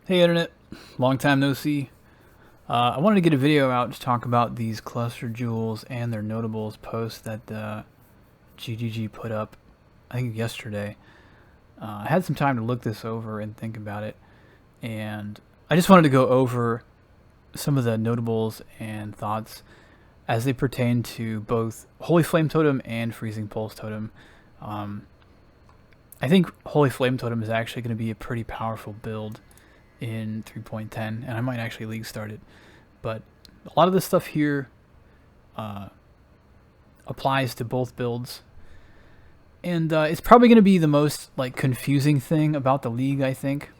Hey Internet, long time no see. I wanted to get a video out to talk about these cluster jewels and their notables post that GGG put up, I think yesterday. I had some time to look this over and think about it, and I just wanted to go over some of the notables and thoughts as they pertain to both Holy Flame Totem and Freezing Pulse Totem. I think Holy Flame Totem is actually going to be a pretty powerful build in 3.10, and I might actually league start it. But a lot of this stuff here applies to both builds, and it's probably going to be the most confusing thing about the league. I think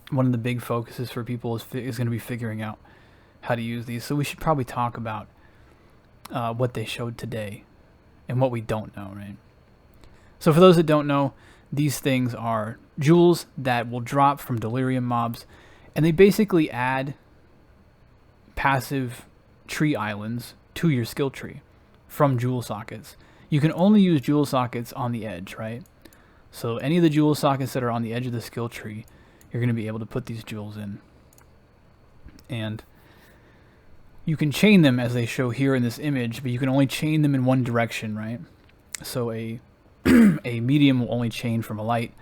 one of the big focuses for people is going to be figuring out how to use these. So we should probably talk about what they showed today and what we don't know, right? So for those that don't know, these things are jewels that will drop from Delirium mobs, and they basically add passive tree islands to your skill tree from jewel sockets. You can only use jewel sockets on the edge, right? So any of the jewel sockets that are on the edge of the skill tree, you're going to be able to put these jewels in. And you can chain them as they show here in this image, but you can only chain them in one direction, right? So a medium will only chain from a light,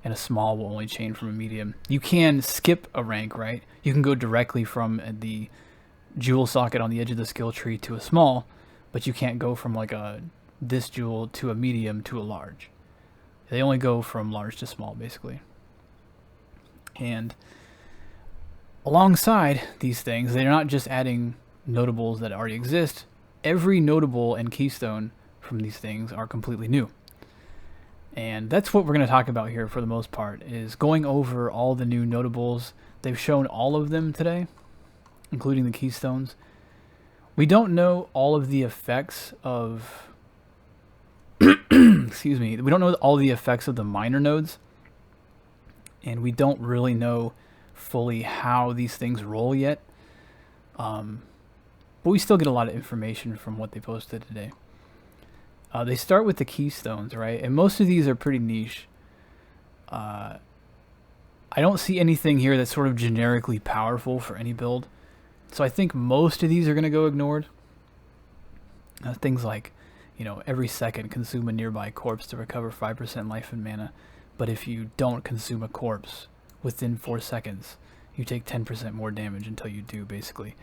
and a small will only chain from a medium. You can skip a rank, right? You can go directly from the jewel socket on the edge of the skill tree to a small, but you can't go from this jewel to a medium to a large. They only go from large to small, basically. And alongside these things, they're not just adding notables that already exist. Every notable and keystone from these things are completely new. And that's what we're going to talk about here for the most part, is going over all the new notables. They've shown all of them today, including the keystones. We don't know all of the effects of excuse me, we don't know all the effects of the minor nodes, and we don't really know fully how these things roll yet. But we still get a lot of information from what they posted today. They start with the keystones, right? And most of these are pretty niche. I don't see anything here that's sort of generically powerful for any build. So I think most of these are going to go ignored. Things like, every second consume a nearby corpse to recover 5% life and mana. But if you don't consume a corpse within 4 seconds, you take 10% more damage until you do, basically.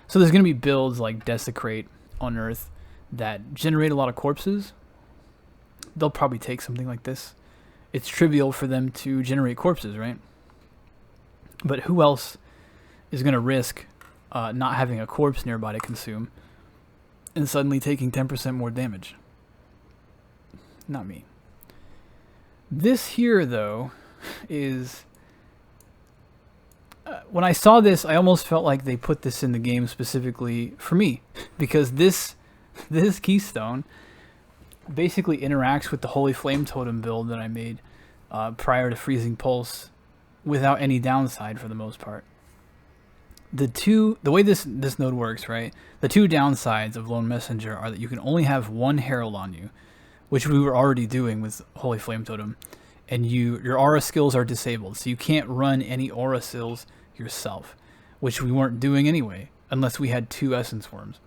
So there's going to be builds like Desecrate, Unearth, that generate a lot of corpses. They'll probably take something like this. It's trivial for them to generate corpses, right? But who else is going to risk not having a corpse nearby to consume and suddenly taking 10% more damage? Not me. This here, though, is... when I saw this, I almost felt like they put this in the game specifically for me, because this keystone basically interacts with the Holy Flame Totem build that I made prior to Freezing Pulse without any downside for the most part. The way this node works, right? The two downsides of Lone Messenger are that you can only have one Herald on you, which we were already doing with Holy Flame Totem, and your aura skills are disabled, so you can't run any aura skills yourself, which we weren't doing anyway, unless we had 2 Essence Worms.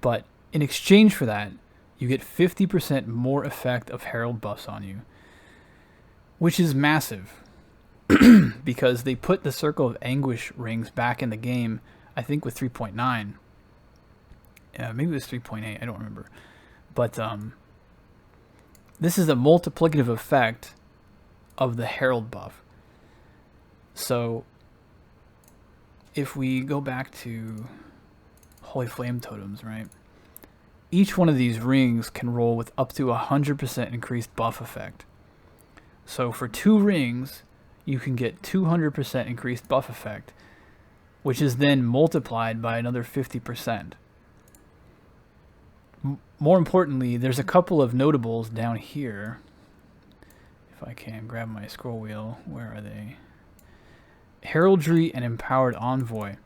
But in exchange for that, you get 50% more effect of Herald buffs on you, which is massive, because they put the Circle of Anguish rings back in the game, I think with 3.9. Maybe it was 3.8, I don't remember. But this is a multiplicative effect of the Herald buff. So if we go back to Holy Flame Totems, right? Each one of these rings can roll with up to 100% increased buff effect. So for 2 rings, you can get 200% increased buff effect, which is then multiplied by another 50%. More importantly, there's a couple of notables down here. If I can grab my scroll wheel, where are they? Heraldry and Empowered Envoy.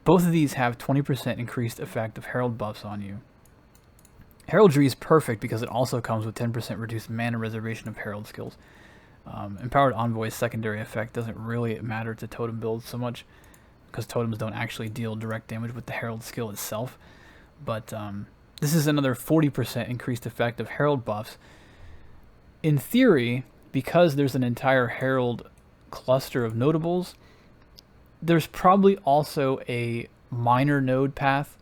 Both of these have 20% increased effect of Herald buffs on you. Heraldry is perfect because it also comes with 10% reduced mana reservation of Herald skills. Empowered Envoy's secondary effect doesn't really matter to totem builds so much, because totems don't actually deal direct damage with the Herald skill itself. But this is another 40% increased effect of Herald buffs. In theory, because there's an entire Herald cluster of notables, there's probably also a minor node path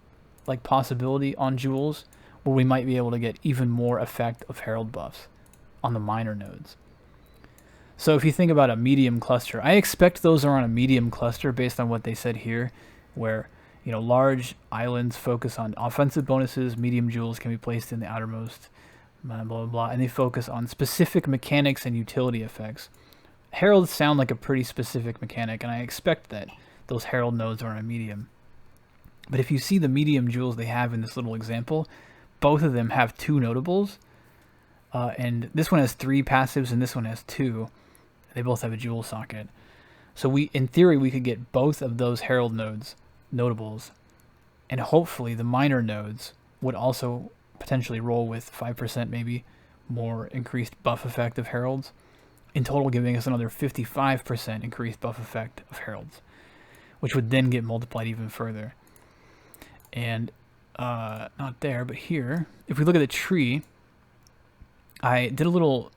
like possibility on jewels where we might be able to get even more effect of Herald buffs on the minor nodes. So if you think about a medium cluster, I expect those are on a medium cluster based on what they said here, where, you know, large islands focus on offensive bonuses, medium jewels can be placed in the outermost, blah, blah, blah, and they focus on specific mechanics and utility effects. Heralds sound like a pretty specific mechanic, and I expect that those Herald nodes are on a medium. But if you see the medium jewels they have in this little example, both of them have 2 notables, and this one has 3 passives and this one has 2. They both have a jewel socket. So in theory, we could get both of those Herald nodes, notables, and hopefully the minor nodes would also potentially roll with 5% maybe more increased buff effect of Heralds, in total giving us another 55% increased buff effect of Heralds, which would then get multiplied even further. And not there, but here, if we look at the tree, I did a little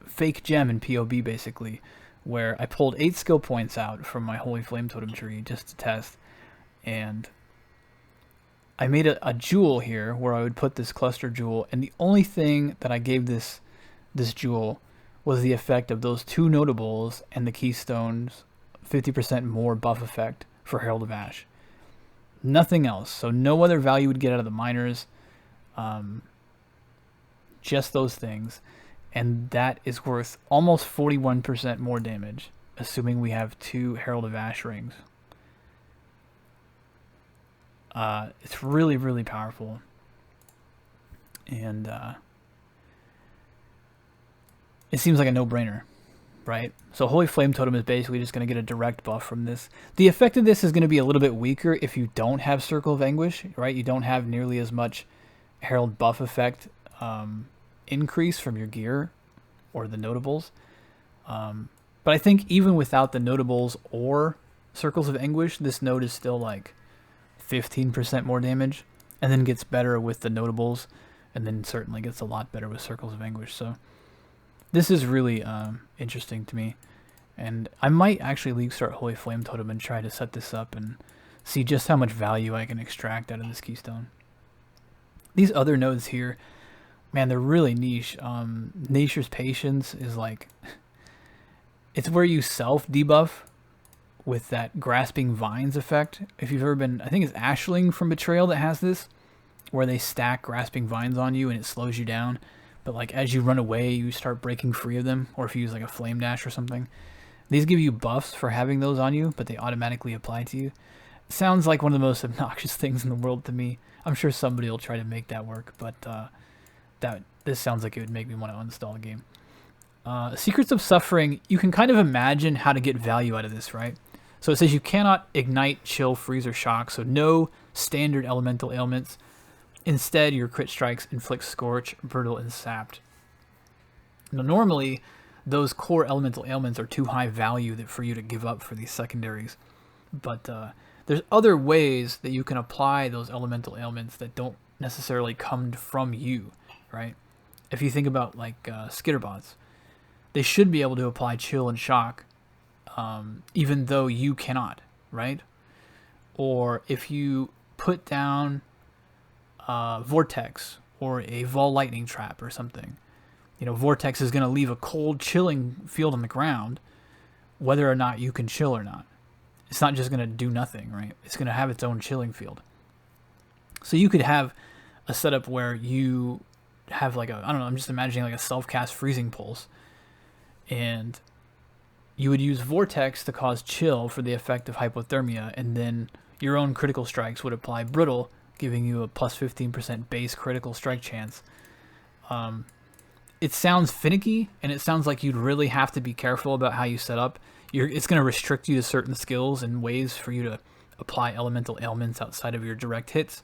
fake gem in POB basically, where I pulled 8 skill points out from my Holy Flame Totem tree just to test, and I made a jewel here where I would put this cluster jewel, and the only thing that I gave this jewel was the effect of those 2 notables and the Keystone's 50% more buff effect for Herald of Ash. Nothing else. So no other value would get out of the miners. Just those things. And that is worth almost 41% more damage, assuming we have 2 Herald of Ash rings. It's really, really powerful. And it seems like a no-brainer, right? So Holy Flame Totem is basically just going to get a direct buff from this. The effect of this is going to be a little bit weaker if you don't have Circle of Anguish, right? You don't have nearly as much Herald buff effect increase from your gear or the notables. But I think even without the notables or Circles of Anguish, this node is still like 15% more damage, and then gets better with the notables, and then certainly gets a lot better with Circles of Anguish. So this is really interesting to me, and I might actually league start Holy Flame Totem and try to set this up and see just how much value I can extract out of this Keystone. These other nodes here, man, they're really niche. Nature's Patience is like, it's where you self-debuff with that Grasping Vines effect. If you've ever been, I think it's Ashling from Betrayal that has this, where they stack Grasping Vines on you and it slows you down. But like as you run away, you start breaking free of them, or if you use like a Flame Dash or something. These give you buffs for having those on you, but they automatically apply to you. It sounds like one of the most obnoxious things in the world to me. I'm sure somebody will try to make that work, but this sounds like it would make me want to uninstall the game. Secrets of Suffering, you can kind of imagine how to get value out of this, right? So it says you cannot ignite, chill, freeze, or shock, so no standard elemental ailments. Instead, your crit strikes inflict Scorch, Brittle, and Sapped. Now, normally, those core elemental ailments are too high value for you to give up for these secondaries. But there's other ways that you can apply those elemental ailments that don't necessarily come from you, right? If you think about like Skitterbots, they should be able to apply Chill and Shock, even though you cannot, right? Or if you put down Vortex or a Vol Lightning Trap or something, you know, Vortex is going to leave a cold, chilling field on the ground, whether or not you can chill or not. It's not just going to do nothing, right? It's going to have its own chilling field. So you could have a setup where you have like I don't know, I'm just imagining like a self-cast Freezing Pulse, and you would use Vortex to cause chill for the effect of hypothermia, and then your own critical strikes would apply Brittle, giving you a plus 15% base critical strike chance. It sounds finicky, and it sounds like you'd really have to be careful about how you set up. It's going to restrict you to certain skills and ways for you to apply elemental ailments outside of your direct hits.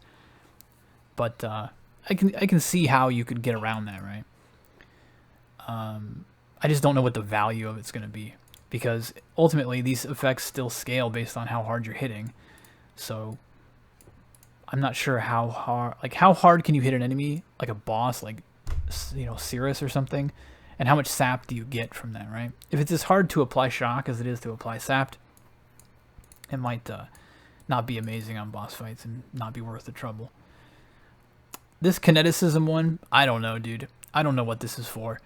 But I can see how you could get around that, right? I just don't know what the value of it's going to be, because ultimately these effects still scale based on how hard you're hitting. So I'm not sure how hard can you hit an enemy, like a boss, like, you know, Cirrus or something, and how much sap do you get from that, right? If it's as hard to apply shock as it is to apply sap, it might not be amazing on boss fights and not be worth the trouble. This kineticism one, I don't know, dude. I don't know what this is for,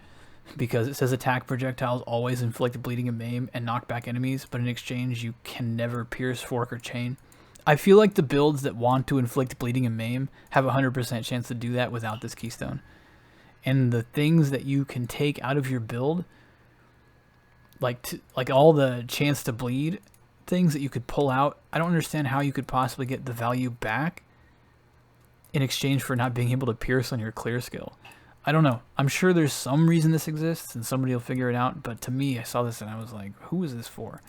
because it says attack projectiles always inflict bleeding and maim and knock back enemies, but in exchange you can never pierce, fork, or chain. I feel like the builds that want to inflict bleeding and maim have a 100% chance to do that without this Keystone. And the things that you can take out of your build, like all the chance to bleed things that you could pull out, I don't understand how you could possibly get the value back in exchange for not being able to pierce on your clear skill. I don't know. I'm sure there's some reason this exists and somebody will figure it out, but to me, I saw this and I was like, who is this for?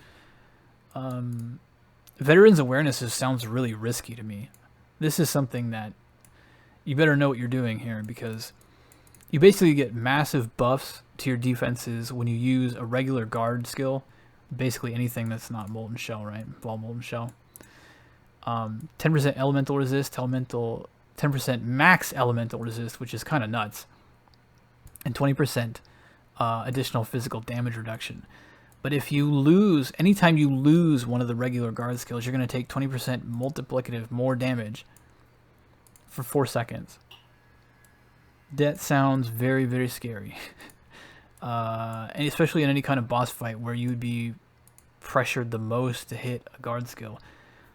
Veterans Awareness just sounds really risky to me. This is something that you better know what you're doing here, because you basically get massive buffs to your defenses when you use a regular guard skill. Basically anything that's not Molten Shell, right? Ball Molten Shell. 10% elemental resist, 10% max elemental resist, which is kind of nuts. And 20% additional physical damage reduction. But if you lose, anytime you lose one of the regular guard skills, you're going to take 20% multiplicative more damage for 4 seconds. That sounds very, very scary. And especially in any kind of boss fight where you would be pressured the most to hit a guard skill.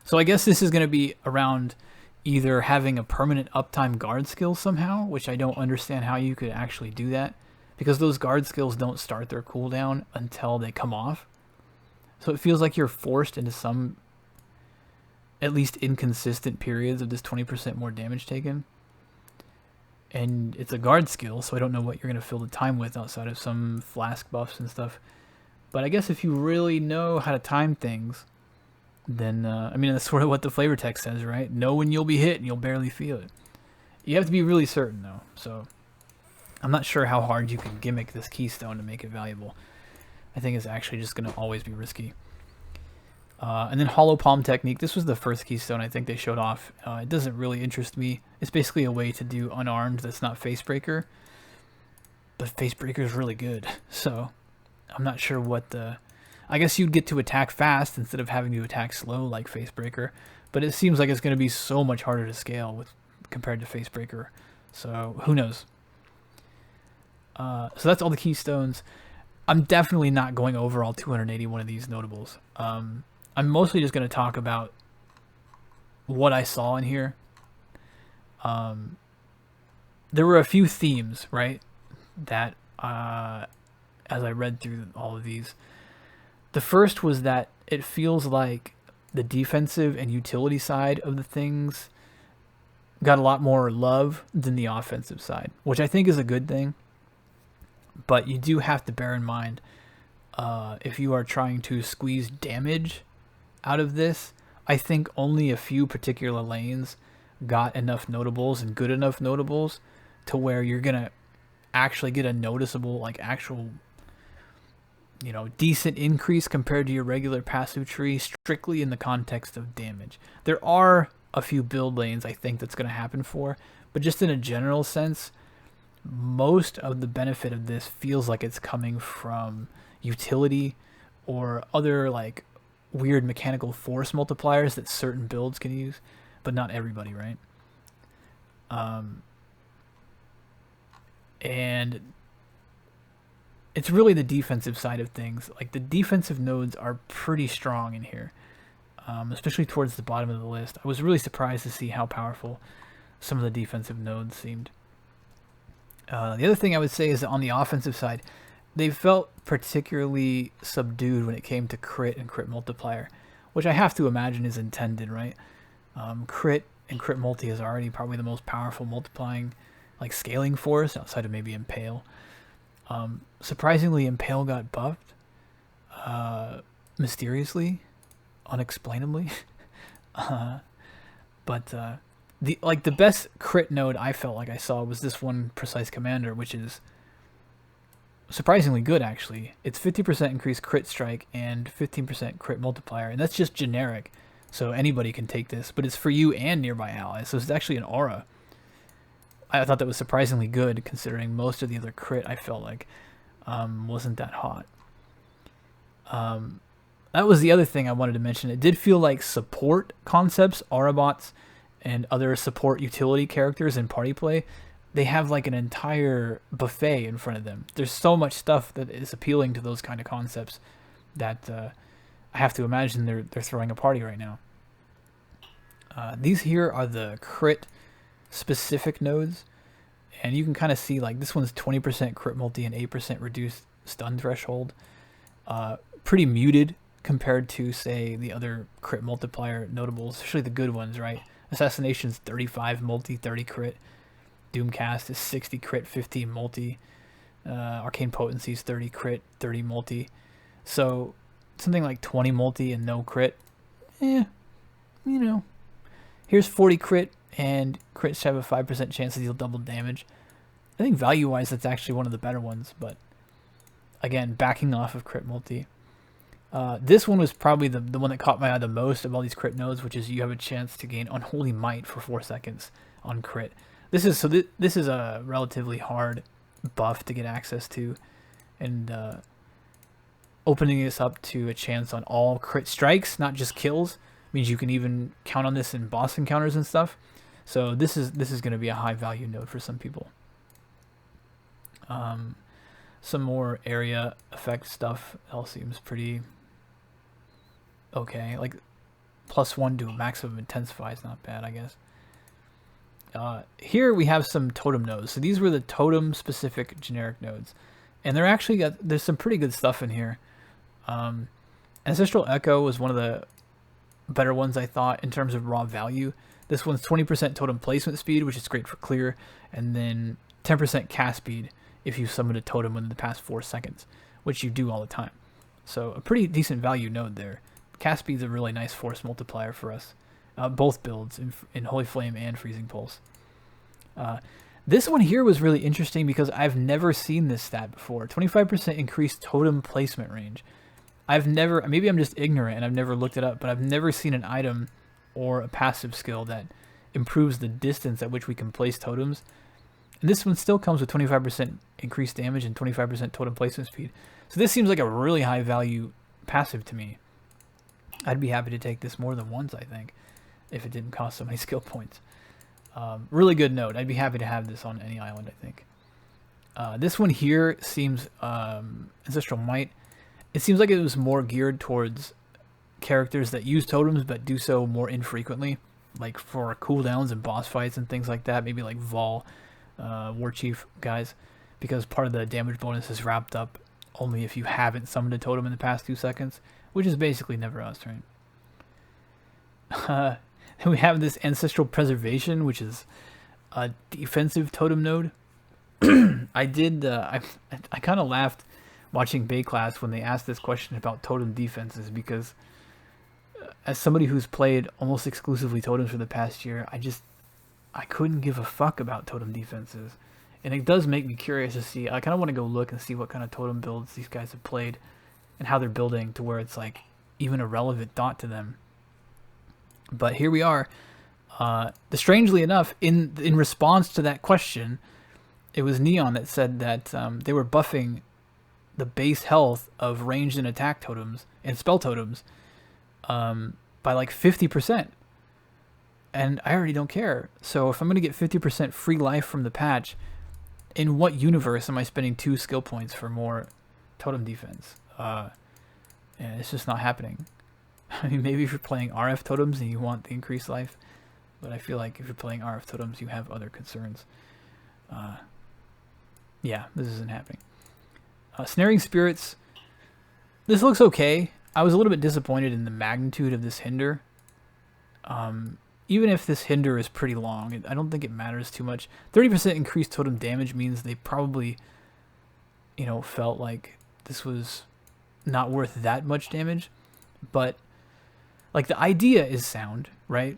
So I guess this is going to be around either having a permanent uptime guard skill somehow, which I don't understand how you could actually do that, because those guard skills don't start their cooldown until they come off. So it feels like you're forced into some at least inconsistent periods of this 20% more damage taken. And it's a guard skill, so I don't know what you're going to fill the time with outside of some Flask buffs and stuff. But I guess if you really know how to time things, then, I mean, that's sort of what the flavor text says, right? Know when you'll be hit and you'll barely feel it. You have to be really certain, though. So I'm not sure how hard you can gimmick this Keystone to make it valuable. I think it's actually just going to always be risky. And then Hollow Palm Technique. This was the first Keystone I think they showed off. It doesn't really interest me. It's basically a way to do unarmed that's not Facebreaker. But Facebreaker is really good. So I'm not sure what the... I guess you'd get to attack fast instead of having to attack slow like Facebreaker. But it seems like it's going to be so much harder to scale with compared to Facebreaker. So who knows? So that's all the Keystones. I'm definitely not going over all 281 of these notables. I'm mostly just going to talk about what I saw in here. There were a few themes, right, that as I read through all of these. The first was that it feels like the defensive and utility side of the things got a lot more love than the offensive side, which I think is a good thing. But you do have to bear in mind, if you are trying to squeeze damage out of this, I think only a few particular lanes got enough notables and good enough notables to where you're going to actually get a noticeable, like actual, you know, decent increase compared to your regular passive tree, strictly in the context of damage. There are a few build lanes I think that's going to happen for, but just in a general sense, most of the benefit of this feels like it's coming from utility or other like weird mechanical force multipliers that certain builds can use, but not everybody, right? And it's really the defensive side of things. Like the defensive nodes are pretty strong in here, especially towards the bottom of the list. I was really surprised to see how powerful some of the defensive nodes seemed. The other thing I would say is that on the offensive side, they felt particularly subdued when it came to crit and crit multiplier, which I have to imagine is intended, right? Crit and crit multi is already probably the most powerful multiplying, like scaling force outside of maybe Impale. Surprisingly, Impale got buffed, mysteriously, unexplainably. But the best crit node I felt like I saw was this one Precise Commander, which is surprisingly good, actually. It's 50% increased crit strike and 15% crit multiplier, and that's just generic, so anybody can take this, but it's for you and nearby allies, so it's actually an aura. I thought that was surprisingly good, considering most of the other crit, I felt like, wasn't that hot. That was the other thing I wanted to mention. It did feel like support concepts, aura bots, and other support utility characters in party play, they have like an entire buffet in front of them. There's so much stuff that is appealing to those kind of concepts that I have to imagine they're throwing a party right now. These here are the crit specific nodes, and you can kind of see like this one's 20% crit multi and 8% reduced stun threshold. Pretty muted compared to, say, the other crit multiplier notables, especially the good ones, right? Assassination's 35 multi, 30 crit. Doomcast is 60 crit, 15 multi. Arcane Potency's 30 crit, 30 multi. So something like 20 multi and no crit. You know. Here's 40 crit, and crits have a 5% chance to deal double damage. I think value-wise that's actually one of the better ones, but again, backing off of crit multi. This one was probably the one that caught my eye the most of all these crit nodes, which is you have a chance to gain Unholy Might for 4 seconds on crit. This is a relatively hard buff to get access to, and opening this up to a chance on all crit strikes, not just kills, means you can even count on this in boss encounters and stuff. So this is going to be a high value node for some people. Some more area effect stuff all seems pretty okay. Like +1 to a maximum intensify is not bad, I guess. Here we have some totem nodes. So these were the totem-specific generic nodes, and they're actually there's some pretty good stuff in here. Ancestral Echo was one of the better ones, I thought, in terms of raw value. This one's 20% totem placement speed, which is great for clear, and then 10% cast speed if you summon a totem within the past 4 seconds, which you do all the time. So a pretty decent value node there. Cast speed's a really nice force multiplier for us. Both builds, in Holy Flame and Freezing Pulse. This one here was really interesting because I've never seen this stat before. 25% increased totem placement range. Maybe I'm just ignorant and I've never looked it up, but I've never seen an item or a passive skill that improves the distance at which we can place totems. And this one still comes with 25% increased damage and 25% totem placement speed. So this seems like a really high value passive to me. I'd be happy to take this more than once, I think, if it didn't cost so many skill points. Really good node. I'd be happy to have this on any island, I think. This one here seems Ancestral Might. It seems like it was more geared towards characters that use totems but do so more infrequently, like for cooldowns and boss fights and things like that. Maybe like Vol, War Chief guys, because part of the damage bonus is wrapped up only if you haven't summoned a totem in the past 2 seconds, which is basically never us, right? We have this Ancestral Preservation, which is a defensive totem node. I kind of laughed watching Bay Class when they asked this question about totem defenses, because as somebody who's played almost exclusively totems for the past year, I couldn't give a fuck about totem defenses. And it does make me curious to see. I kind of want to go look and see what kind of totem builds these guys have played and how they're building to where it's like even a relevant thought to them. But here we are. Strangely enough, in response to that question, it was Neon that said that they were buffing the base health of ranged and attack totems and spell totems by like 50%. And I already don't care. So if I'm going to get 50% free life from the patch, in what universe am I spending 2 skill points for more totem defense? And it's just not happening. I mean, maybe if you're playing RF totems and you want the increased life, but I feel like if you're playing RF totems, you have other concerns. Yeah, this isn't happening. Snaring Spirits. This looks okay. I was a little bit disappointed in the magnitude of this hinder. Even if this hinder is pretty long, I don't think it matters too much. 30% increased totem damage means they probably, felt like this was not worth that much damage. But, like, the idea is sound, right?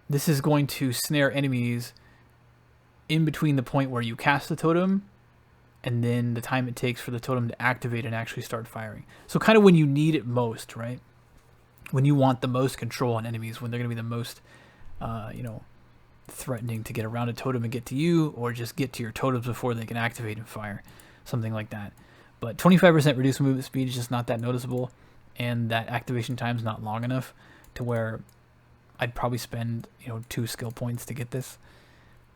This is going to snare enemies in between the point where you cast the totem and then the time it takes for the totem to activate and actually start firing. So kind of when you need it most, right? When you want the most control on enemies, when they're going to be the most, threatening to get around a totem and get to you, or just get to your totems before they can activate and fire, something like that. But 25% reduced movement speed is just not that noticeable, and that activation time is not long enough to where I'd probably spend 2 skill points to get this,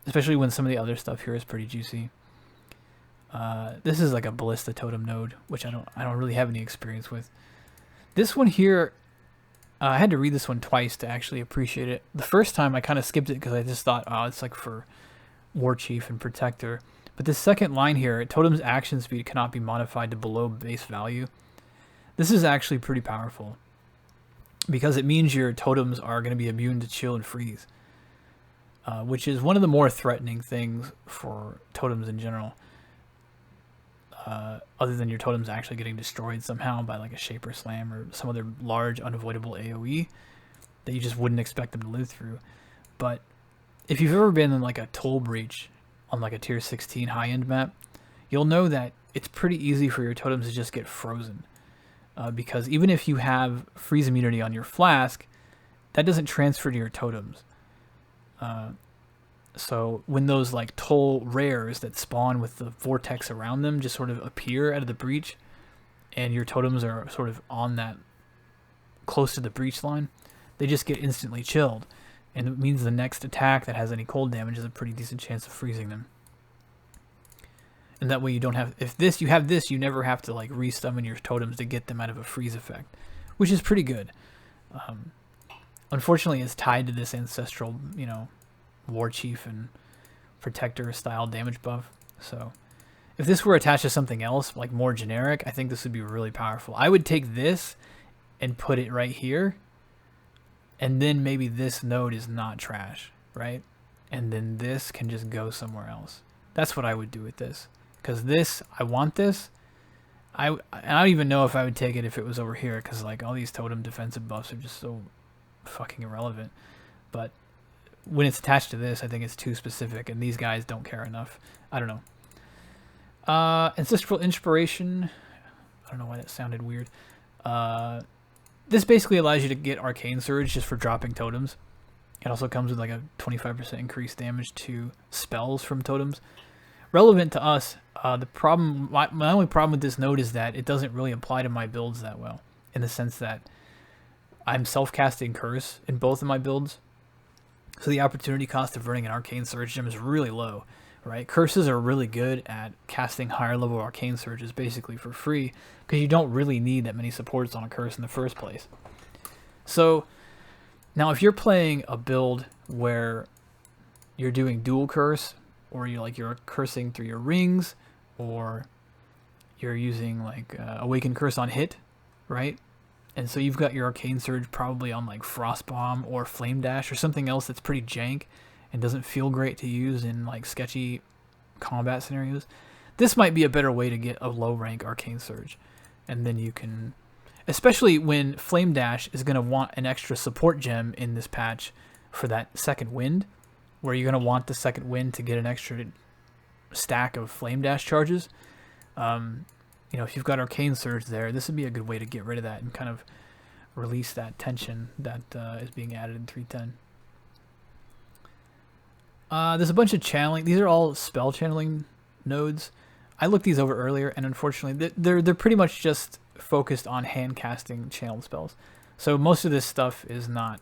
especially when some of the other stuff here is pretty juicy. This is like a ballista totem node, which I don't really have any experience with. This one here, I had to read this one twice to actually appreciate it. The first time I kind of skipped it because I just thought, oh, it's like for War Chief and Protector. But this second line here, totem's action speed cannot be modified to below base value. This is actually pretty powerful, because it means your totems are going to be immune to chill and freeze, which is one of the more threatening things for totems in general, other than your totems actually getting destroyed somehow by like a Shaper Slam or some other large unavoidable AoE that you just wouldn't expect them to live through. But if you've ever been in like a toll breach on like a tier 16 high-end map, you'll know that it's pretty easy for your totems to just get frozen. Because even if you have freeze immunity on your Flask, that doesn't transfer to your totems. So when those like toll rares that spawn with the vortex around them just sort of appear out of the breach, and your totems are sort of on that close to the breach line, they just get instantly chilled. And it means the next attack that has any cold damage has a pretty decent chance of freezing them. And that way you don't have, if you have this, you never have to like re-summon your totems to get them out of a freeze effect, which is pretty good. Unfortunately, it's tied to this ancestral, War Chief and Protector style damage buff. So if this were attached to something else, like more generic, I think this would be really powerful. I would take this and put it right here, and then maybe this node is not trash, right? And then this can just go somewhere else. That's what I would do with this. Because this, I want this. I don't even know if I would take it if it was over here, because like all these totem defensive buffs are just so fucking irrelevant. But when it's attached to this, I think it's too specific, and these guys don't care enough. I don't know. Ancestral Inspiration. I don't know why that sounded weird. This basically allows you to get Arcane Surge just for dropping totems. It also comes with like a 25% increased damage to spells from totems. Relevant to us, my only problem with this node is that it doesn't really apply to my builds that well, in the sense that I'm self-casting Curse in both of my builds. So the opportunity cost of running an Arcane Surge gem is really low, right? Curses are really good at casting higher level Arcane Surges basically for free, because you don't really need that many supports on a Curse in the first place. So now if you're playing a build where you're doing dual Curse, or you're cursing through your rings, or you're using like Awakened Curse on hit, right? And so you've got your Arcane Surge probably on like Frost Bomb or Flame Dash or something else that's pretty jank and doesn't feel great to use in like sketchy combat scenarios. This might be a better way to get a low rank Arcane Surge. And then you can, especially when Flame Dash is going to want an extra support gem in this patch for that second wind, where you're going to want the second wind to get an extra stack of Flame Dash charges. If you've got Arcane Surge there, this would be a good way to get rid of that and kind of release that tension that is being added in 310. There's a bunch of channeling. These are all spell channeling nodes. I looked these over earlier, and unfortunately, they're pretty much just focused on hand casting channeled spells. So most of this stuff is not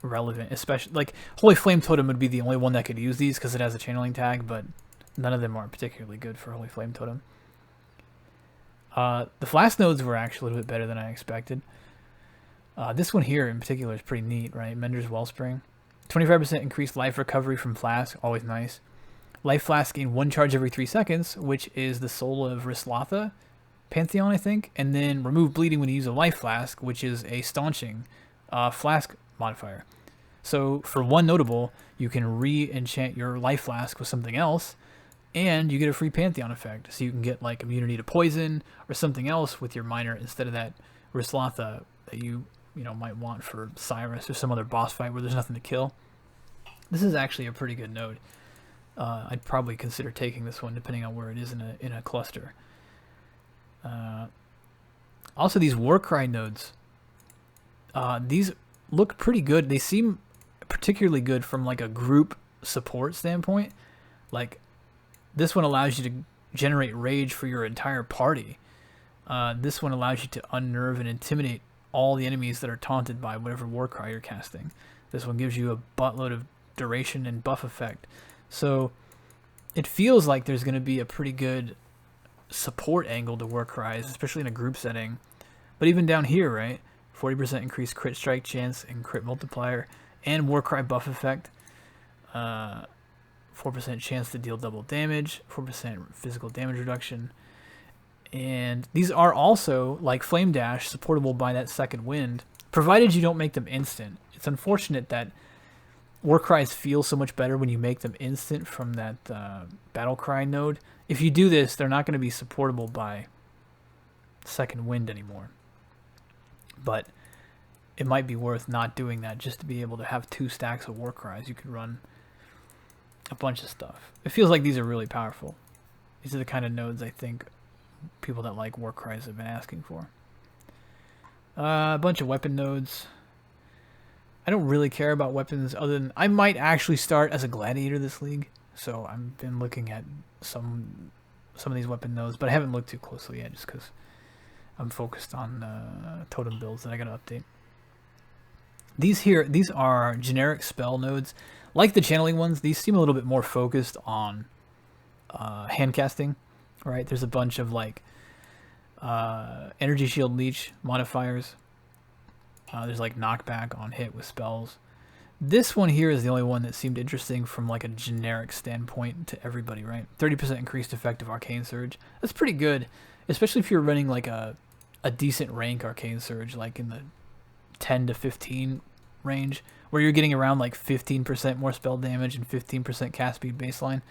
relevant, especially like Holy Flame Totem would be the only one that could use these because it has a channeling tag, but none of them are particularly good for Holy Flame Totem. The Flask nodes were actually a little bit better than I expected. This one here in particular is pretty neat, right? Mender's Wellspring. 25% increased life recovery from Flask, always nice. Life Flask gain 1 charge every 3 seconds, which is the soul of Rislatha Pantheon, I think. And then remove bleeding when you use a Life Flask, which is a staunching Flask modifier. So for one notable, you can re-enchant your Life Flask with something else, and you get a free Pantheon effect. So you can get like immunity to poison or something else with your miner instead of that Rislatha that you might want for Cyrus or some other boss fight where there's nothing to kill. This is actually a pretty good node. I'd probably consider taking this one depending on where it is in a cluster. Also, these warcry nodes, these look pretty good. They seem particularly good from like a group support standpoint. Like this one allows you to generate rage for your entire party. This one allows you to unnerve and intimidate all the enemies that are taunted by whatever warcry you're casting. This one gives you a buttload of duration and buff effect. So it feels like there's going to be a pretty good support angle to warcries, especially in a group setting. But even down here, right? 40% increased crit strike chance and crit multiplier, and warcry buff effect. 4% chance to deal double damage, 4% physical damage reduction. And these are also, like Flame Dash, supportable by that second wind, provided you don't make them instant. It's unfortunate that warcries feel so much better when you make them instant from that battle cry node. If you do this, they're not going to be supportable by second wind anymore. But it might be worth not doing that just to be able to have 2 stacks of warcries. You could run a bunch of stuff. It feels like these are really powerful. These are the kind of nodes I think people that like warcries have been asking for. A bunch of weapon nodes. I don't really care about weapons other than I might actually start as a gladiator this league. So I've been looking at some of these weapon nodes, but I haven't looked too closely yet just because I'm focused on totem builds that I gotta update. These are generic spell nodes. Like the channeling ones, these seem a little bit more focused on hand casting, right? There's a bunch of like energy shield leech modifiers. There's like knockback on hit with spells. This one here is the only one that seemed interesting from like a generic standpoint to everybody, right? 30% increased effective arcane surge. That's pretty good, especially if you're running like a decent rank arcane surge, like in the 10 to 15 range, where you're getting around like 15% more spell damage and 15% cast speed baseline.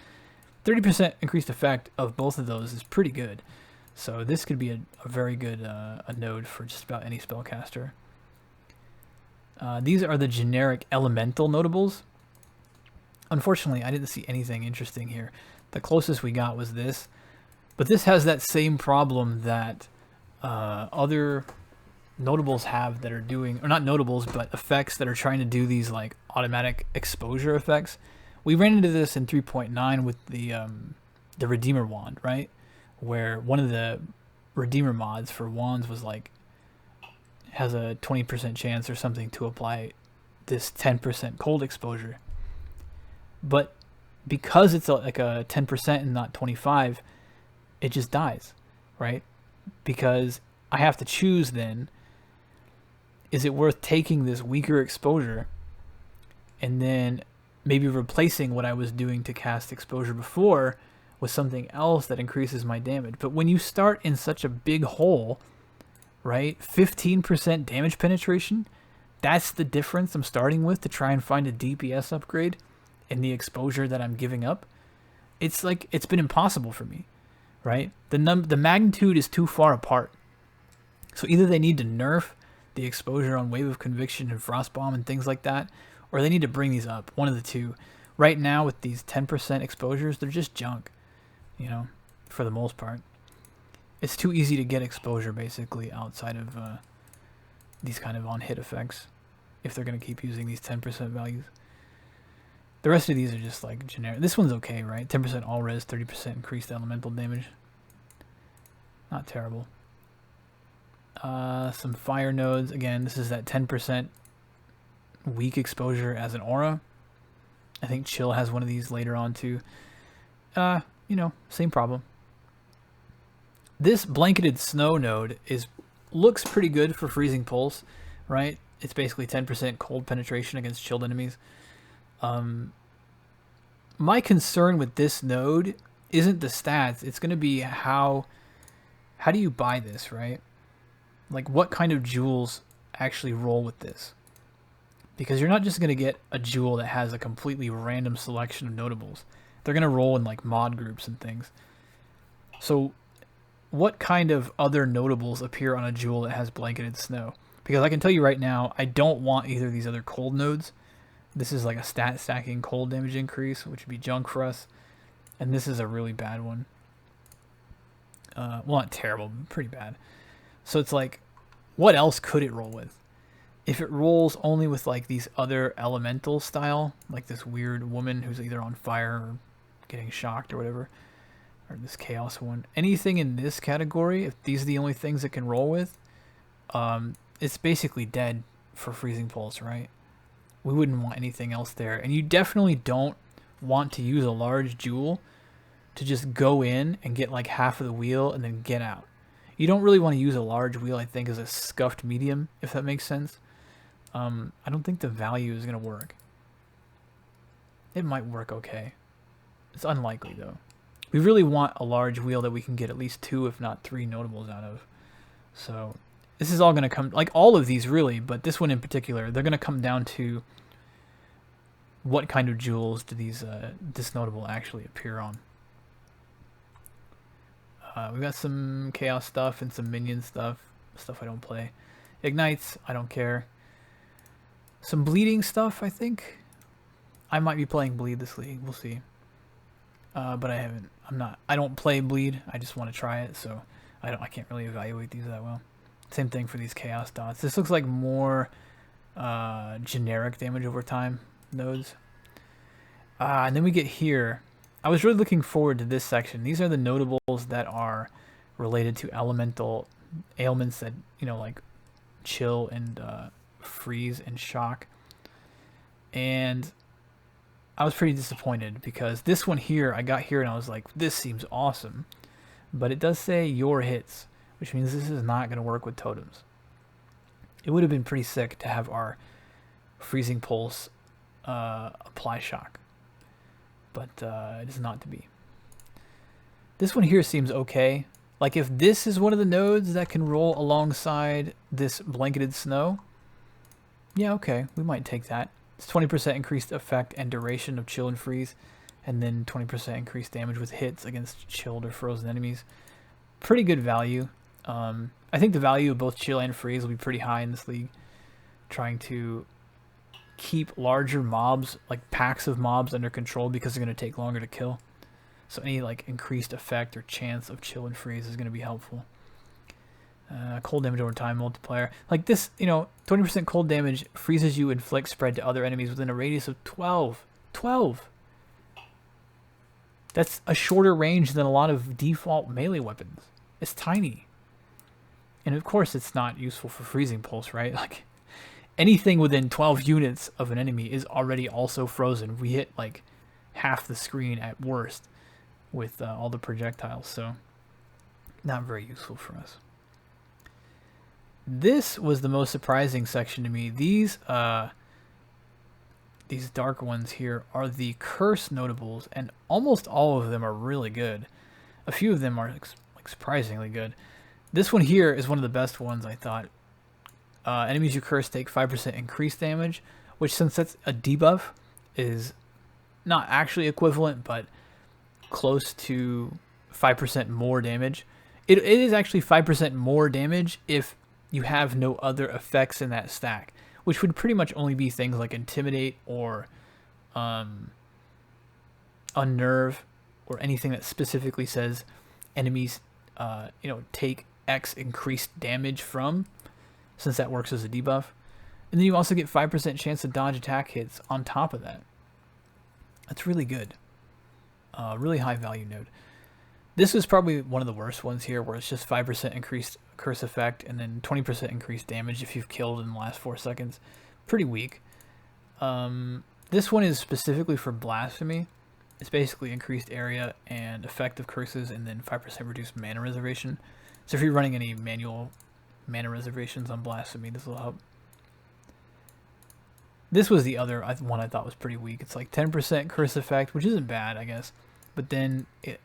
30% increased effect of both of those is pretty good. So this could be a very good a node for just about any spellcaster. These are the generic elemental notables. Unfortunately, I didn't see anything interesting here. The closest we got was this. But this has that same problem that other notables have that are doing, or not notables, but effects that are trying to do these like automatic exposure effects. We ran into this in 3.9 with the Redeemer wand, right? Where one of the Redeemer mods for wands was like, has a 20% chance or something to apply this 10% cold exposure. But because it's like a 10% and not 25, it just dies, right? Because I have to choose then, is it worth taking this weaker exposure and then maybe replacing what I was doing to cast exposure before with something else that increases my damage? But when you start in such a big hole, right, 15% damage penetration, that's the difference I'm starting with to try and find a DPS upgrade in the exposure that I'm giving up. It's like, it's been impossible for me, right? The magnitude is too far apart. So either they need to nerf the exposure on Wave of Conviction and Frostbomb and things like that, or they need to bring these up, one of the two. Right now with these 10% exposures, they're just junk, you know, for the most part. It's too easy to get exposure, basically, outside of these kind of on-hit effects, if they're going to keep using these 10% values. The rest of these are just, like, generic. This one's okay, right? 10% all-res, 30% increased elemental damage. Not terrible. Some fire nodes. Again, this is that 10% weak exposure as an aura. I think Chill has one of these later on, too. You know, same problem. This blanketed snow node looks pretty good for freezing pulse, right? It's basically 10% cold penetration against chilled enemies. My concern with this node isn't the stats. It's going to be how do you buy this, right? Like, what kind of jewels actually roll with this? Because you're not just going to get a jewel that has a completely random selection of notables. They're going to roll in, like, mod groups and things. So what kind of other notables appear on a jewel that has blanketed snow? Because I can tell you right now, I don't want either of these other cold nodes. This is like a stat stacking cold damage increase, which would be junk for us. And this is a really bad one. Well, not terrible, but pretty bad. So it's like, what else could it roll with? If it rolls only with like these other elemental style, like this weird woman who's either on fire or getting shocked or whatever, or this chaos one, anything in this category, if these are the only things it can roll with, it's basically dead for freezing pulse, right? We wouldn't want anything else there. And you definitely don't want to use a large jewel to just go in and get like half of the wheel and then get out. You don't really want to use a large wheel, I think, as a scuffed medium, if that makes sense. I don't think the value is going to work. It might work okay. It's unlikely, though. We really want a large wheel that we can get at least 2, if not 3 notables out of. So this is all going to come, like all of these really, but this one in particular, they're going to come down to what kind of jewels do these this notable actually appear on. We've got some chaos stuff and some minion stuff I don't play. Ignites, I don't care. Some bleeding stuff, I think. I might be playing bleed this league, we'll see. But I don't play bleed, I just want to try it, so I can't really evaluate these that well. Same thing for these chaos dots. This looks like more generic damage over time nodes. And then we get here. I was really looking forward to this section. These are the notables that are related to elemental ailments that, like chill and freeze and shock. And I was pretty disappointed because this one here, I got here and I was like, this seems awesome. But it does say your hits, which means this is not going to work with totems. It would have been pretty sick to have our freezing pulse apply shock. But it is not to be. This one here seems okay. Like if this is one of the nodes that can roll alongside this blanketed snow, yeah, okay, we might take that. It's 20% increased effect and duration of chill and freeze, and then 20% increased damage with hits against chilled or frozen enemies. Pretty good value. I think the value of both chill and freeze will be pretty high in this league. Trying to keep larger mobs, like packs of mobs, under control because they're going to take longer to kill. So any like increased effect or chance of chill and freeze is going to be helpful. Cold damage over time multiplier. Like this, 20% cold damage freezes you, inflict spread to other enemies within a radius of 12. 12! That's a shorter range than a lot of default melee weapons. It's tiny. And of course it's not useful for freezing pulse, right? Like anything within 12 units of an enemy is already also frozen. We hit like half the screen at worst with all the projectiles, so not very useful for us. This was the most surprising section to me. These dark ones here are the curse notables, and almost all of them are really good. A few of them are like surprisingly good. This one here is one of the best ones, I thought. Enemies you curse take 5% increased damage, which since that's a debuff is not actually equivalent, but close to 5% more damage. It is actually 5% more damage if you have no other effects in that stack, which would pretty much only be things like Intimidate or Unnerve, or anything that specifically says enemies take X increased damage from, since that works as a debuff. And then you also get 5% chance to dodge attack hits on top of that. That's really good. Really high value node. This is probably one of the worst ones here, where it's just 5% increased curse effect and then 20% increased damage if you've killed in the last 4 seconds. Pretty weak. This one is specifically for blasphemy. It's basically increased area and effect of curses and then 5% reduced mana reservation. So if you're running any manual mana reservations on blasphemy, this will help. This was the other one I thought was pretty weak. It's like 10% curse effect, which isn't bad, I guess. But then it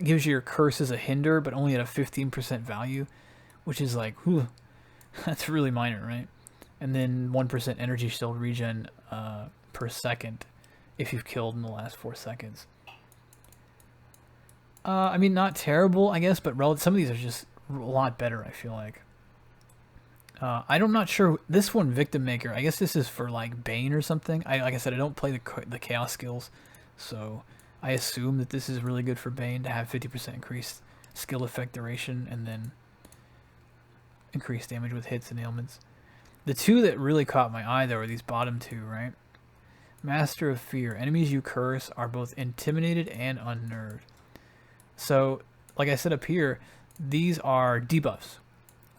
gives you your curse as a hinder, but only at a 15% value, which is like, whew, that's really minor, right? And then 1% energy shield regen per second if you've killed in the last 4 seconds. I mean, not terrible, I guess, but some of these are just a lot better, I feel like. I'm not sure. This one, Victim Maker, I guess this is for like Bane or something. Like I said, I don't play the Chaos skills, so I assume that this is really good for Bane to have 50% increased skill effect duration and then increased damage with hits and ailments. The two that really caught my eye though are these bottom two, right? Master of Fear. Enemies you curse are both intimidated and unnerved. So, like I said up here, these are debuffs,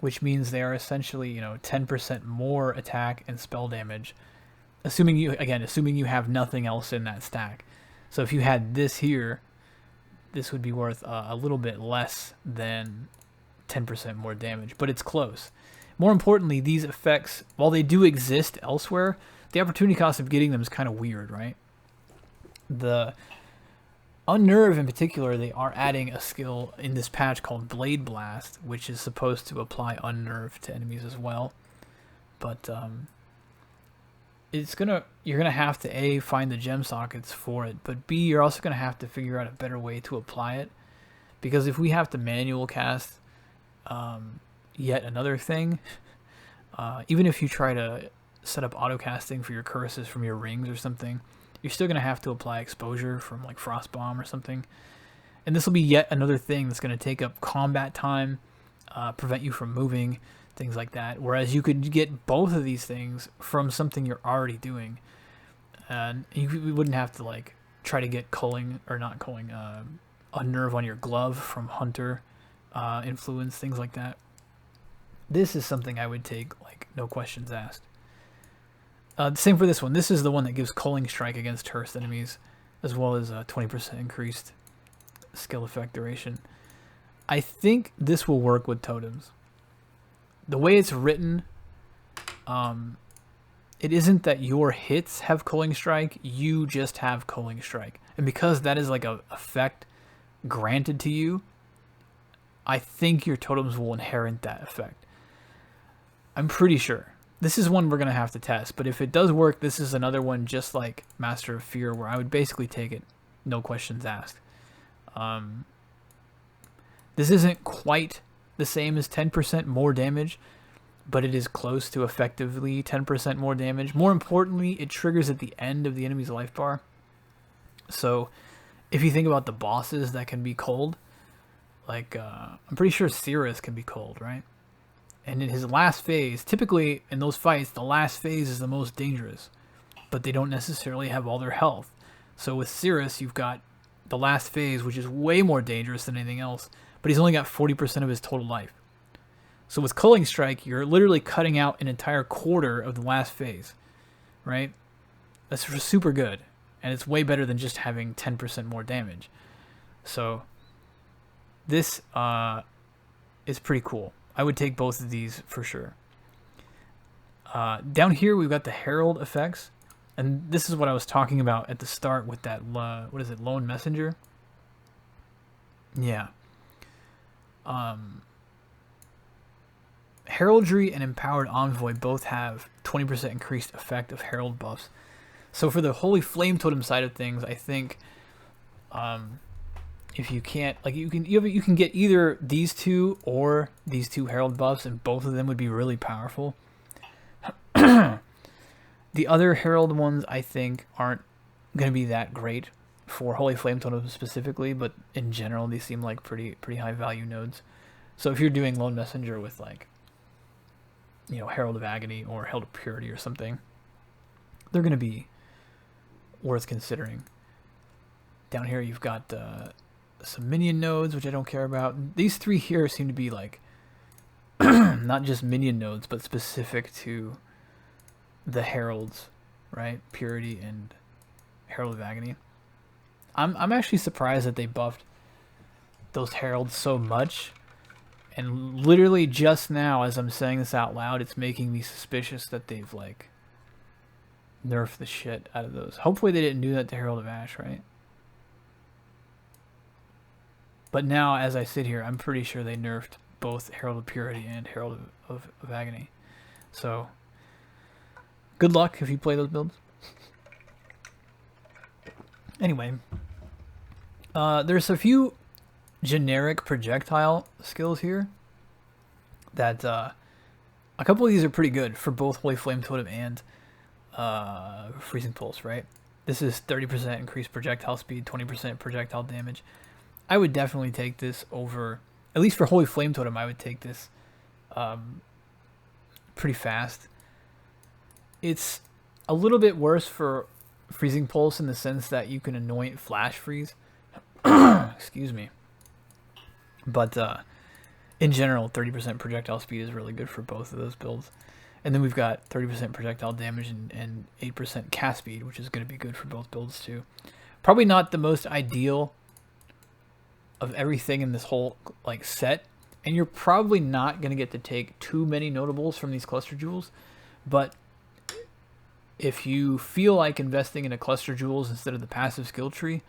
which means they are essentially, 10% more attack and spell damage, assuming you have nothing else in that stack. So if you had this here, this would be worth a little bit less than 10% more damage, but it's close. More importantly, these effects, while they do exist elsewhere, the opportunity cost of getting them is kind of weird, right? The Unnerve in particular, they are adding a skill in this patch called Blade Blast, which is supposed to apply Unnerve to enemies as well. But you're gonna have to A, find the gem sockets for it, but B, you're also gonna have to figure out a better way to apply it. Because if we have to manual cast yet another thing, even if you try to set up auto casting for your curses from your rings or something, you're still going to have to apply exposure from like Frost Bomb or something. And this will be yet another thing that's going to take up combat time, prevent you from moving, things like that. Whereas you could get both of these things from something you're already doing. And you wouldn't have to like try to get Unnerve on your glove from Hunter influence, things like that. This is something I would take, like, no questions asked. Same for this one. This is the one that gives Culling Strike against Hearst enemies, as well as a 20% increased skill effect duration. I think this will work with totems. The way it's written, it isn't that your hits have Culling Strike, you just have Culling Strike. And because that is like a effect granted to you, I think your totems will inherit that effect. I'm pretty sure. This is one we're going to have to test, but if it does work, this is another one just like Master of Fear, where I would basically take it, no questions asked. This isn't quite the same as 10% more damage, but it is close to effectively 10% more damage. More importantly, it triggers at the end of the enemy's life bar. So if you think about the bosses that can be cold, like I'm pretty sure Cirrus can be cold, right? And in his last phase, typically in those fights, the last phase is the most dangerous, but they don't necessarily have all their health. So with Cirrus, you've got the last phase, which is way more dangerous than anything else, but he's only got 40% of his total life. So with Culling Strike, you're literally cutting out an entire quarter of the last phase, right? That's super good, and it's way better than just having 10% more damage. So this is pretty cool. I would take both of these for sure. Down here, we've got the Herald effects. And this is what I was talking about at the start with that, what is it, Lone Messenger? Yeah. Heraldry and Empowered Envoy both have 20% increased effect of Herald buffs. So for the Holy Flame Totem side of things, I think if you can't, like, you can get either these two or these two Herald buffs, and both of them would be really powerful. The other Herald ones, I think, aren't going to be that great for Holy Flame Totem specifically, but in general, these seem like pretty high value nodes. So if you're doing Lone Messenger with, like, Herald of Agony or Herald of Purity or something, they're going to be worth considering. Down here, you've got some minion nodes, which I don't care about. These three here seem to be like not just minion nodes, but specific to the heralds, right? Purity and Herald of Agony. I'm actually surprised that they buffed those heralds so much, and literally just now, as I'm saying this out loud, it's making me suspicious that they've like nerfed the shit out of those. Hopefully they didn't do that to Herald of Ash, right? But now, as I sit here, I'm pretty sure they nerfed both Herald of Purity and Herald of Agony. So, good luck if you play those builds. Anyway, there's a few generic projectile skills here that a couple of these are pretty good for both Holy Flame Totem and Freezing Pulse, right? This is 30% increased projectile speed, 20% projectile damage. I would definitely take this over, at least for Holy Flame Totem, I would take this pretty fast. It's a little bit worse for Freezing Pulse in the sense that you can anoint Flash Freeze. Excuse me. But in general, 30% projectile speed is really good for both of those builds. And then we've got 30% projectile damage and 8% cast speed, which is going to be good for both builds too. Probably not the most ideal of everything in this whole like set, and you're probably not going to get to take too many notables from these cluster jewels, but if you feel like investing in a cluster jewels instead of the passive skill tree,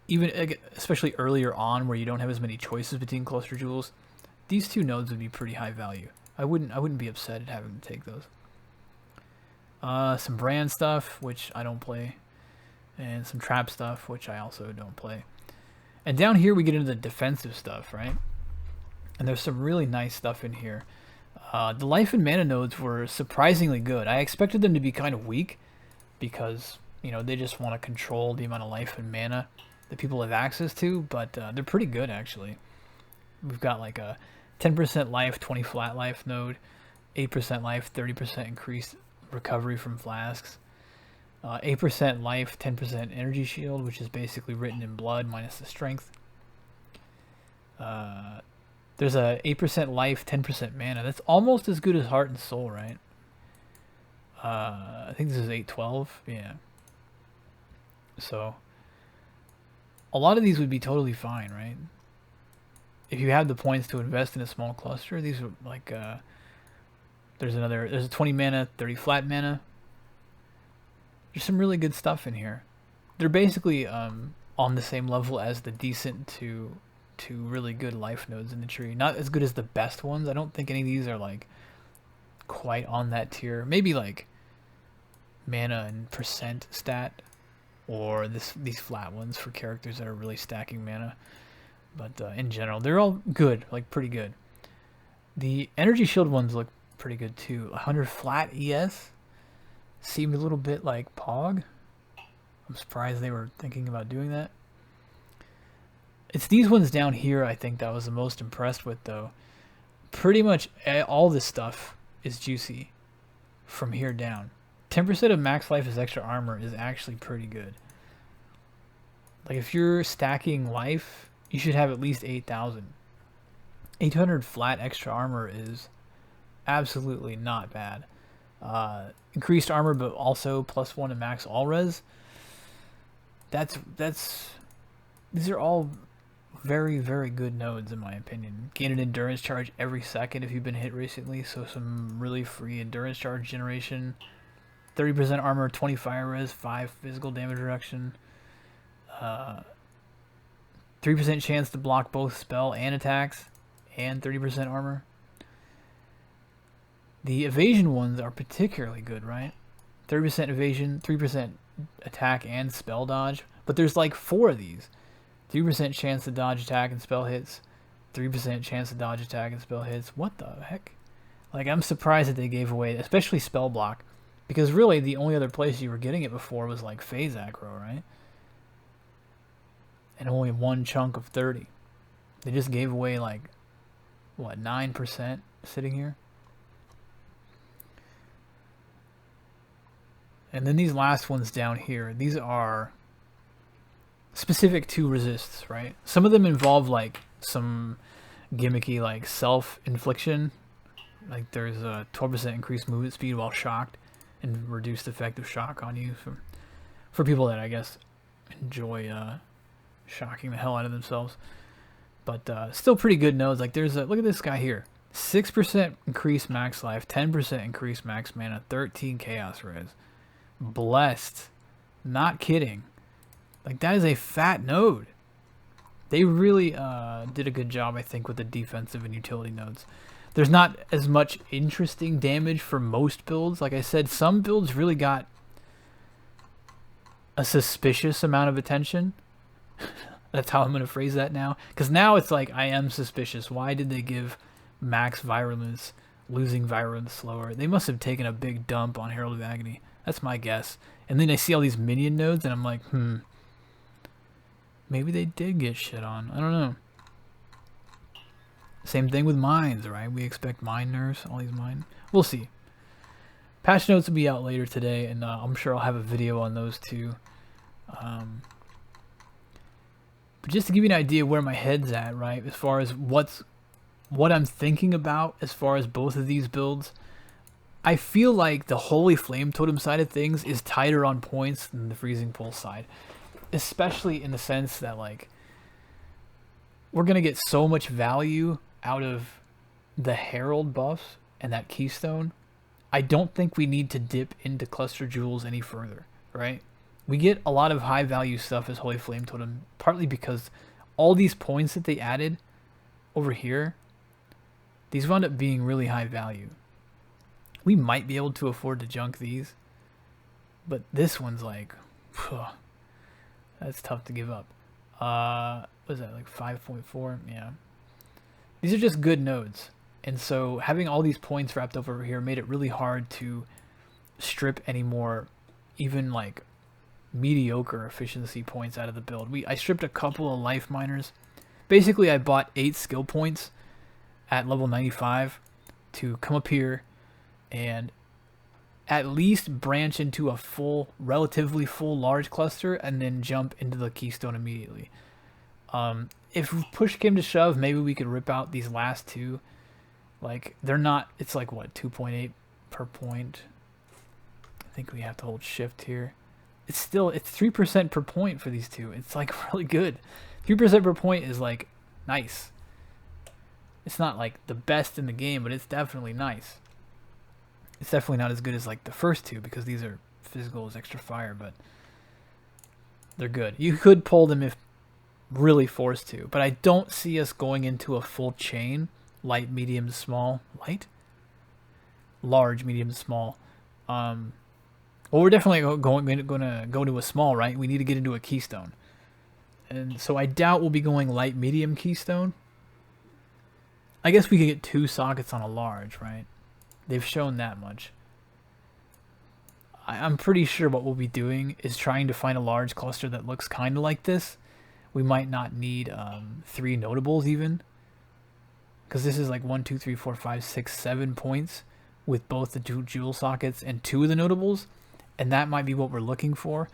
even especially earlier on where you don't have as many choices between cluster jewels, these two nodes would be pretty high value. I wouldn't be upset at having to take those. Some brand stuff, which I don't play, and some trap stuff, which I also don't play. And down here we get into the defensive stuff, right? And there's some really nice stuff in here. The life and mana nodes were surprisingly good. I expected them to be kind of weak because, you know, they just want to control the amount of life and mana that people have access to, but they're pretty good actually. We've got like a 10% life, 20 flat life node, 8% life, 30% increased recovery from flasks, 8% life, 10% energy shield, which is basically written in blood minus the strength. There's a 8% life, 10% mana. That's almost as good as heart and soul, right? I think this is 812. Yeah. So a lot of these would be totally fine, right? If you have the points to invest in a small cluster, these are like there's a 20 mana, 30 flat mana. There's some really good stuff in here. They're basically on the same level as the decent to really good life nodes in the tree. Not as good as the best ones. I don't think any of these are like quite on that tier. Maybe like mana and percent stat, or these flat ones for characters that are really stacking mana. But in general, they're all good, like pretty good. The energy shield ones look pretty good too. 100 flat ES seemed a little bit like Pog. I'm surprised they were thinking about doing that. It's these ones down here I think that I was the most impressed with though. Pretty much all this stuff is juicy from here down. 10% of max life as extra armor is actually pretty good. Like if you're stacking life, you should have at least 8,000. 800 flat extra armor is absolutely not bad. Increased armor, but also +1 to max all res. These are all very, very good nodes in my opinion. Gain an endurance charge every second if you've been hit recently, so some really free endurance charge generation. 30% armor, 20 fire res, 5 physical damage reduction. 3% chance to block both spell and attacks, and 30% armor. The evasion ones are particularly good, right? 30% evasion, 3% attack and spell dodge. But there's like 4 of these. 3% chance to dodge attack and spell hits. 3% chance to dodge attack and spell hits. What the heck? Like, I'm surprised that they gave away, especially spell block. Because really, the only other place you were getting it before was like phase aggro, right? And only one chunk of 30. They just gave away like, what, 9% sitting here? And then these last ones down here, these are specific to resists, right? Some of them involve like some gimmicky like self-infliction. Like there's a 12% increased movement speed while shocked and reduced effective shock on you for people that I guess enjoy shocking the hell out of themselves. But still pretty good nodes. Like there's look at this guy here. 6% increased max life, 10% increased max mana, 13 chaos res. Blessed. Not kidding. Like that is a fat node. They really did a good job, I think, with the defensive and utility nodes. There's not as much interesting damage for most builds. Like I said, some builds really got a suspicious amount of attention. That's how I'm going to phrase that now. Because now it's like, I am suspicious. Why did they give max virulence, losing virulence slower. They must have taken a big dump on Herald of Agony. That's my guess. And then I see all these minion nodes, and I'm like, maybe they did get shit on. I don't know. Same thing with mines, right? We expect mine nerfs, all these mine. We'll see. Patch notes will be out later today, and I'm sure I'll have a video on those too. But just to give you an idea where my head's at, right, as far as what I'm thinking about as far as both of these builds, I feel like the Holy Flame Totem side of things is tighter on points than the Freezing Pulse side, especially in the sense that, like, we're going to get so much value out of the Herald buffs and that Keystone. I don't think we need to dip into Cluster Jewels any further, right? We get a lot of high value stuff as Holy Flame Totem, partly because all these points that they added over here, these wound up being really high value. We might be able to afford to junk these, but this one's like, that's tough to give up. What is that, like 5.4? Yeah. These are just good nodes. And so having all these points wrapped up over here made it really hard to strip any more, even like mediocre efficiency points out of the build. I stripped a couple of life miners. Basically, I bought 8 skill points at level 95 to come up here and at least branch into a full, relatively full large cluster and then jump into the Keystone immediately. If push came to shove, maybe we could rip out these last two. Like, they're not, it's like what, 2.8 per point. I think we have to hold shift here. It's 3% per point for these two. It's like really good. 3% per point is like nice. It's not like the best in the game, but it's definitely nice. It's definitely not as good as like the first two because these are physical as extra fire, but they're good. You could pull them if really forced to, but I don't see us going into a full chain. Light, medium, small. Light? Large, medium, small. Well, we're definitely going to go to a small, right? We need to get into a Keystone. And so I doubt we'll be going light, medium, Keystone. I guess we could get 2 sockets on a large, right? They've shown that much. I'm pretty sure what we'll be doing is trying to find a large cluster that looks kind of like this. We might not need 3 notables even. Because this is like 1, 2, 3, 4, 5, 6, 7 points with both the 2 jewel sockets and 2 of the notables. And that might be what we're looking for.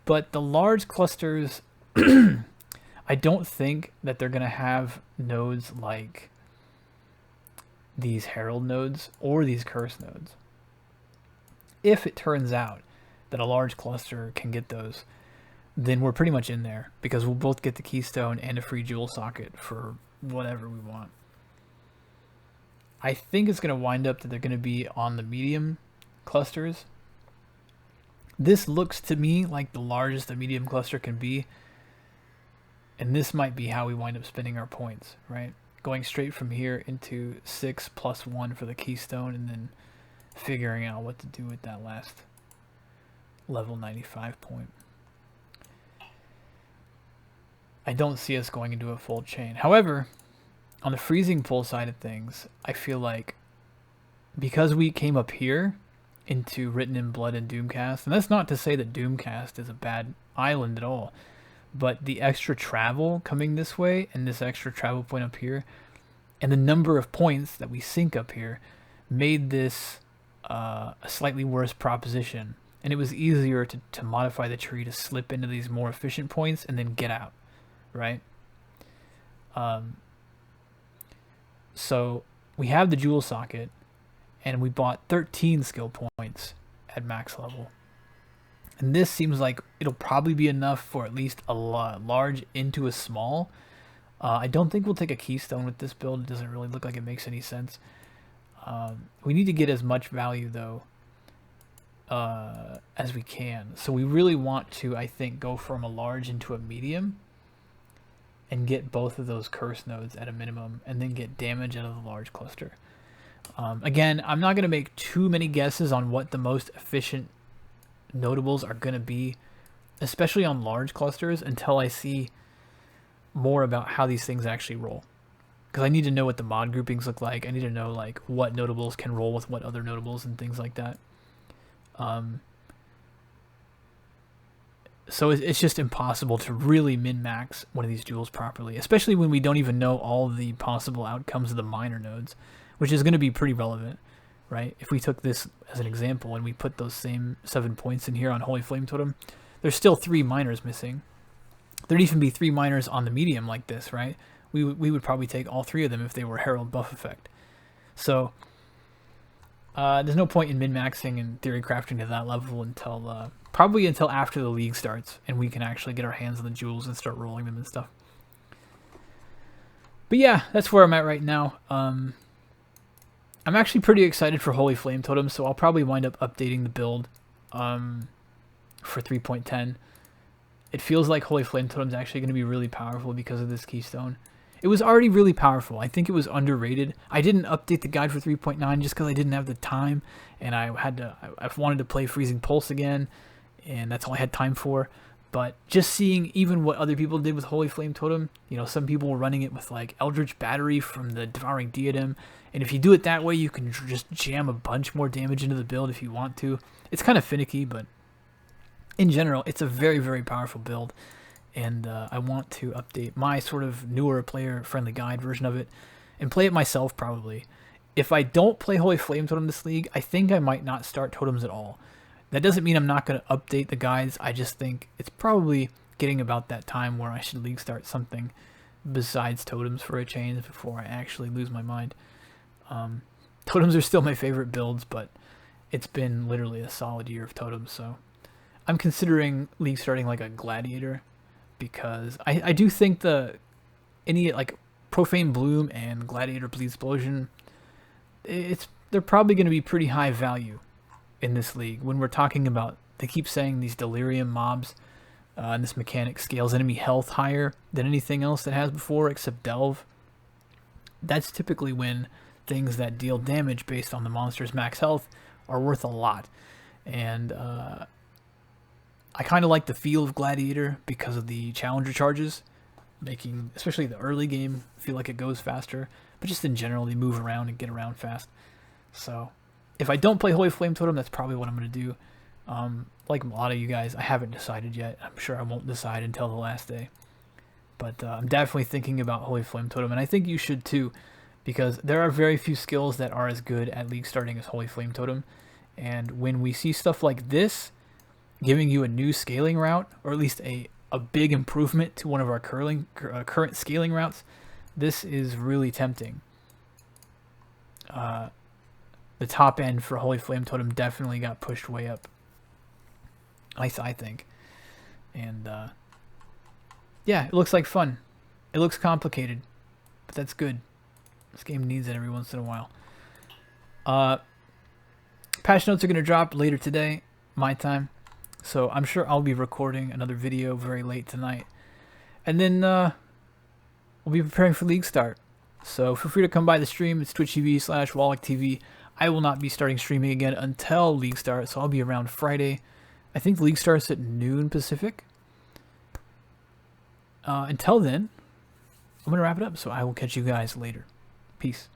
But the large clusters, I don't think that they're going to have nodes like these Herald nodes or these Curse nodes. If it turns out that a large cluster can get those, then we're pretty much in there. Because we'll both get the Keystone and a free jewel socket for whatever we want. I think it's going to wind up that they're going to be on the medium clusters. This looks to me like the largest a medium cluster can be. And this might be how we wind up spending our points, right? Going straight from here into 6 plus 1 for the Keystone and then figuring out what to do with that last level 95 point. I don't see us going into a full chain. However, on the freezing pull side of things, I feel like because we came up here into Written in Blood and Doomcast, and that's not to say that Doomcast is a bad island at all, but the extra travel coming this way and this extra travel point up here and the number of points that we sink up here made this a slightly worse proposition. And it was easier to modify the tree to slip into these more efficient points and then get out, right? So we have the jewel socket and we bought 13 skill points at max level. And this seems like it'll probably be enough for at least a large into a small. I don't think we'll take a Keystone with this build. It doesn't really look like it makes any sense. We need to get as much value though as we can. So we really want to, I think, go from a large into a medium and get both of those curse nodes at a minimum and then get damage out of the large cluster. Again, I'm not going to make too many guesses on what the most efficient notables are going to be, especially on large clusters, until I see more about how these things actually roll. because I need to know what the mod groupings look like. I need to know like what notables can roll with what other notables and things like that. So it's just impossible to really min-max one of these duels properly, especially when we don't even know all the possible outcomes of the minor nodes, which is going to be pretty relevant, right? If we took this as an example and we put those same 7 points in here on Holy Flame Totem, there's still 3 minors missing. There'd even be 3 minors on the medium like this, right? We would probably take all 3 of them if they were Herald buff effect. So there's no point in min-maxing and theory crafting to that level until probably until after the league starts and we can actually get our hands on the jewels and start rolling them and stuff. But yeah, that's where I'm at right now. I'm actually pretty excited for Holy Flame Totem, so I'll probably wind up updating the build for 3.10. It feels like Holy Flame Totem is actually going to be really powerful because of this Keystone. It was already really powerful. I think it was underrated. I didn't update the guide for 3.9 just because I didn't have the time, and I wanted to play Freezing Pulse again, and that's all I had time for. But just seeing even what other people did with Holy Flame Totem, you know, some people were running it with like Eldritch Battery from the Devouring Diadem, and if you do it that way, you can just jam a bunch more damage into the build if you want to. It's kind of finicky, but in general, it's a very, very powerful build, and I want to update my sort of newer player-friendly guide version of it and play it myself probably. If I don't play Holy Flame Totem this league, I think I might not start totems at all. That doesn't mean I'm not going to update the guides. I just think it's probably getting about that time where I should league start something besides totems for a change before I actually lose my mind. Totems are still my favorite builds, but it's been literally a solid year of totems, so I'm considering league starting like a Gladiator, because I do think any like Profane Bloom and Gladiator Bleed Explosion, they're probably going to be pretty high value in this league when we're talking about, they keep saying these Delirium mobs and this mechanic scales enemy health higher than anything else that has before except Delve. That's typically when things that deal damage based on the monster's max health are worth a lot. And I kind of like the feel of Gladiator because of the challenger charges, making especially the early game feel like it goes faster, but just in general they move around and get around fast. So if I don't play Holy Flame Totem, that's probably what I'm going to do. Like a lot of you guys, I haven't decided yet. I'm sure I won't decide until the last day. But I'm definitely thinking about Holy Flame Totem, and I think you should too, because there are very few skills that are as good at league starting as Holy Flame Totem. And when we see stuff like this, giving you a new scaling route, or at least a big improvement to one of our current scaling routes, this is really tempting. The top end for Holy Flame Totem definitely got pushed way up, I think. And yeah, it looks like fun. It looks complicated, but that's good. This game needs it every once in a while. Patch notes are going to drop later today, my time. So I'm sure I'll be recording another video very late tonight. And then we'll be preparing for League Start. So feel free to come by the stream. It's twitch.tv/WallachTV. I will not be starting streaming again until League Start, so I'll be around Friday. I think League starts at noon Pacific. Until then, I'm going to wrap it up, so I will catch you guys later. Peace.